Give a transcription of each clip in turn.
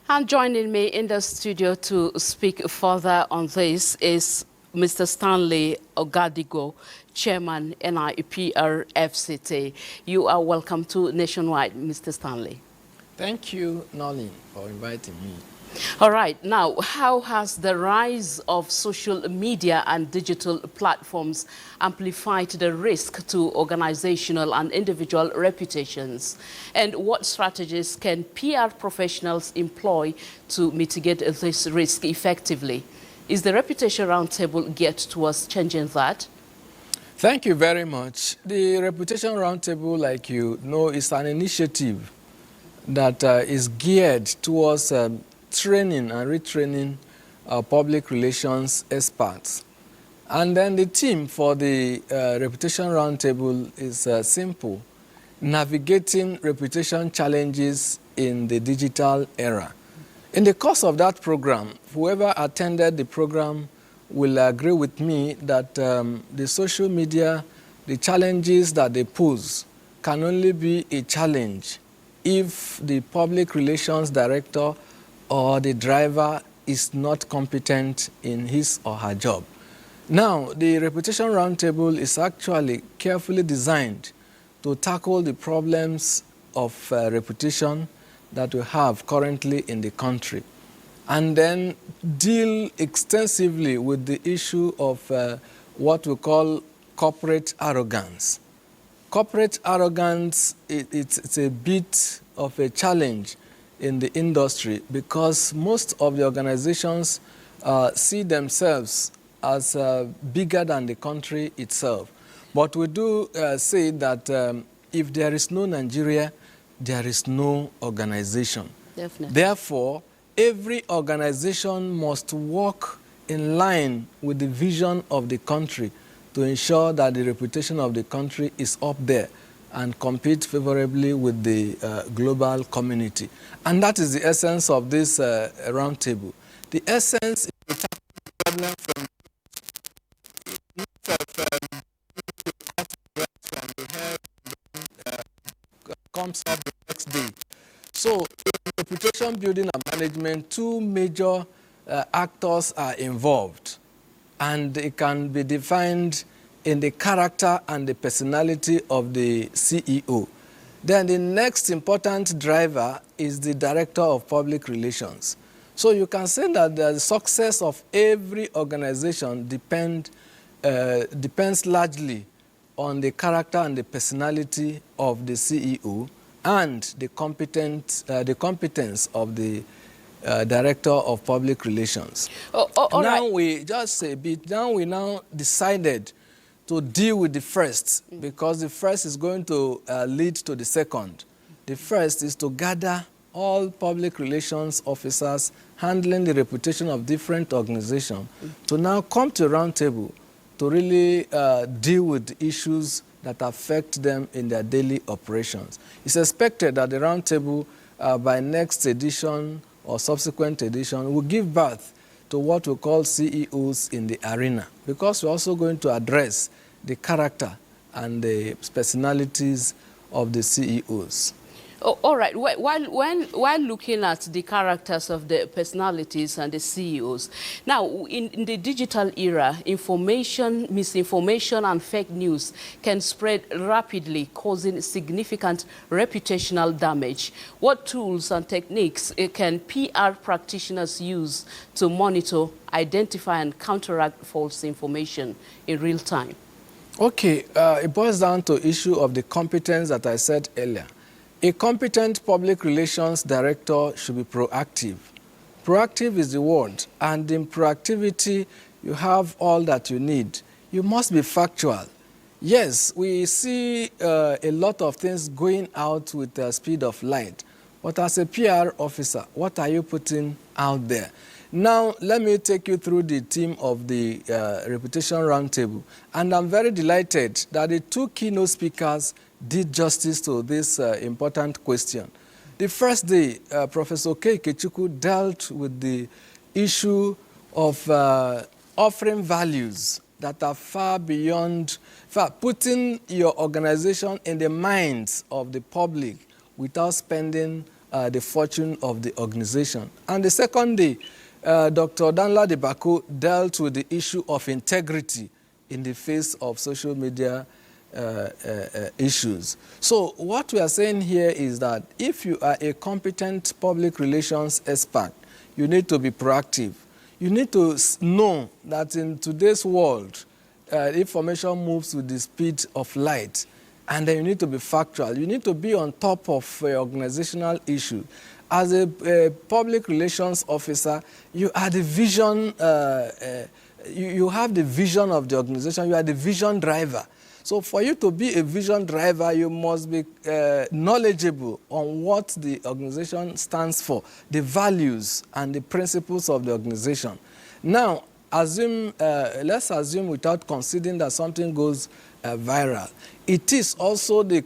And joining me in the studio to speak further on this is Mr. Stanley Ogadigo, Chairman, NIPR FCT. You are welcome to Nationwide, Mr. Stanley. Thank you, Nolin, for inviting me. All right. Now, how has the rise of social media and digital platforms amplified the risk to organizational and individual reputations? And what strategies can PR professionals employ to mitigate this risk effectively? Is the Reputation Roundtable geared towards changing that? Thank you very much. The Reputation Roundtable, like you know, is an initiative that is geared towards training and retraining public relations experts. And then the theme for the Reputation Roundtable is simple: navigating reputation challenges in the digital era. In the course of that program, whoever attended the program will agree with me that the social media, the challenges that they pose can only be a challenge if the public relations director or the driver is not competent in his or her job. Now, the Reputation Roundtable is actually carefully designed to tackle the problems of reputation that we have currently in the country, and then deal extensively with the issue of what we call corporate arrogance. Corporate arrogance, it's a bit of a challenge in the industry because most of the organizations see themselves as bigger than the country itself. But we do say that if there is no Nigeria, there is no organization. Definitely. Therefore, every organization must work in line with the vision of the country to ensure that the reputation of the country is up there and compete favorably with the global community. And that is the essence of this roundtable. The essence is to tackle the problem from comes up the next day. So in reputation building and management, two major actors are involved, and it can be defined in the character and the personality of the CEO. Then the next important driver is the director of public relations. So you can say that the success of every organization depends largely on the character and the personality of the CEO and the competence of the director of public relations. Now we just say, now we decided to deal with the first, because the first is going to lead to the second. The first is to gather all public relations officers handling the reputation of different organizations to now come to a roundtable to really deal with issues that affect them in their daily operations. It's expected that the roundtable by next edition or subsequent edition will give birth to what we call CEOs in the arena, because we're also going to address the character and the personalities of the CEOs. Oh, all right. While looking at the characters of the personalities and the CEOs, now in the digital era, information, misinformation and fake news can spread rapidly, causing significant reputational damage. What tools and techniques can PR practitioners use to monitor, identify and counteract false information in real time? Okay, it boils down to issue of the competence that I said earlier. A competent public relations director should be proactive. Proactive is the word, and in proactivity, you have all that you need. You must be factual. Yes, we see a lot of things going out with the speed of light, but as a PR officer, what are you putting out there? Now, let me take you through the theme of the Reputation Roundtable, and I'm very delighted that the two keynote speakers did justice to this important question. The first day, Professor K. Ikechukwu dealt with the issue of offering values that are far beyond, putting your organization in the minds of the public without spending the fortune of the organization. And the second day, Dr. Danladi Bako dealt with the issue of integrity in the face of social media issues. So what we are saying here is that if you are a competent public relations expert, you need to be proactive. You need to know that in today's world, information moves with the speed of light, and then you need to be factual. You need to be on top of organizational issue. As a public relations officer, you are the vision, you have the vision of the organization, you are the vision driver. So for you to be a vision driver, you must be knowledgeable on what the organization stands for, the values and the principles of the organization. Now, let's assume without considering that something goes viral. It is also the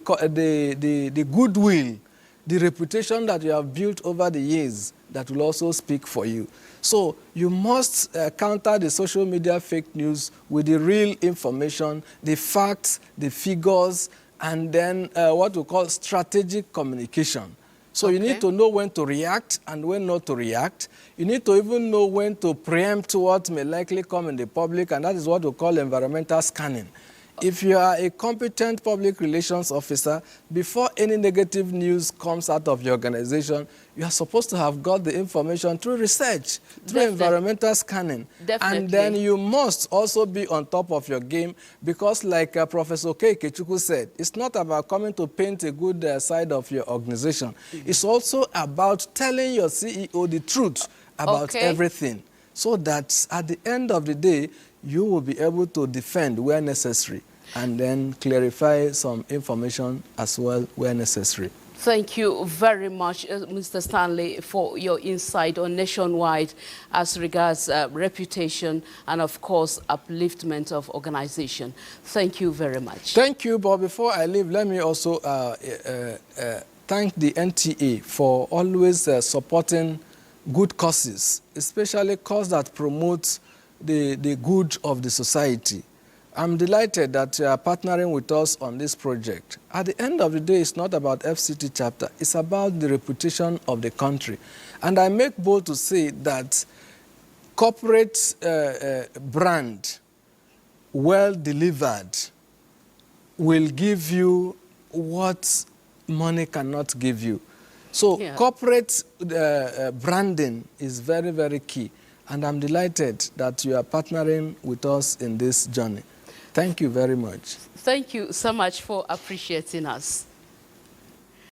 goodwill, the reputation that you have built over the years that will also speak for you. So you must counter the social media fake news with the real information, the facts, the figures, and then what we call strategic communication. So you need to know when to react and when not to react. You need to even know when to preempt what may likely come in the public, and that is what we call environmental scanning. If you are a competent public relations officer, before any negative news comes out of your organization, you are supposed to have got the information through research, through environmental scanning. Definitely. And then you must also be on top of your game because like Professor Keikechuku said, it's not about coming to paint a good side of your organization. It's also about telling your CEO the truth about everything so that at the end of the day, you will be able to defend where necessary and then clarify some information as well where necessary. Thank you very much, Mr. Stanley, for your insight on nationwide as regards reputation and, of course, upliftment of organization. Thank you very much. Thank you, but before I leave, let me also thank the NTA for always supporting good causes, especially causes that promote the good of the society. I'm delighted that you are partnering with us on this project. At the end of the day, it's not about FCT chapter. It's about the reputation of the country. And I make bold to say that corporate brand, well delivered, will give you what money cannot give you. So corporate branding is very, very key. And I'm delighted that you are partnering with us in this journey. Thank you very much. Thank you so much for appreciating us.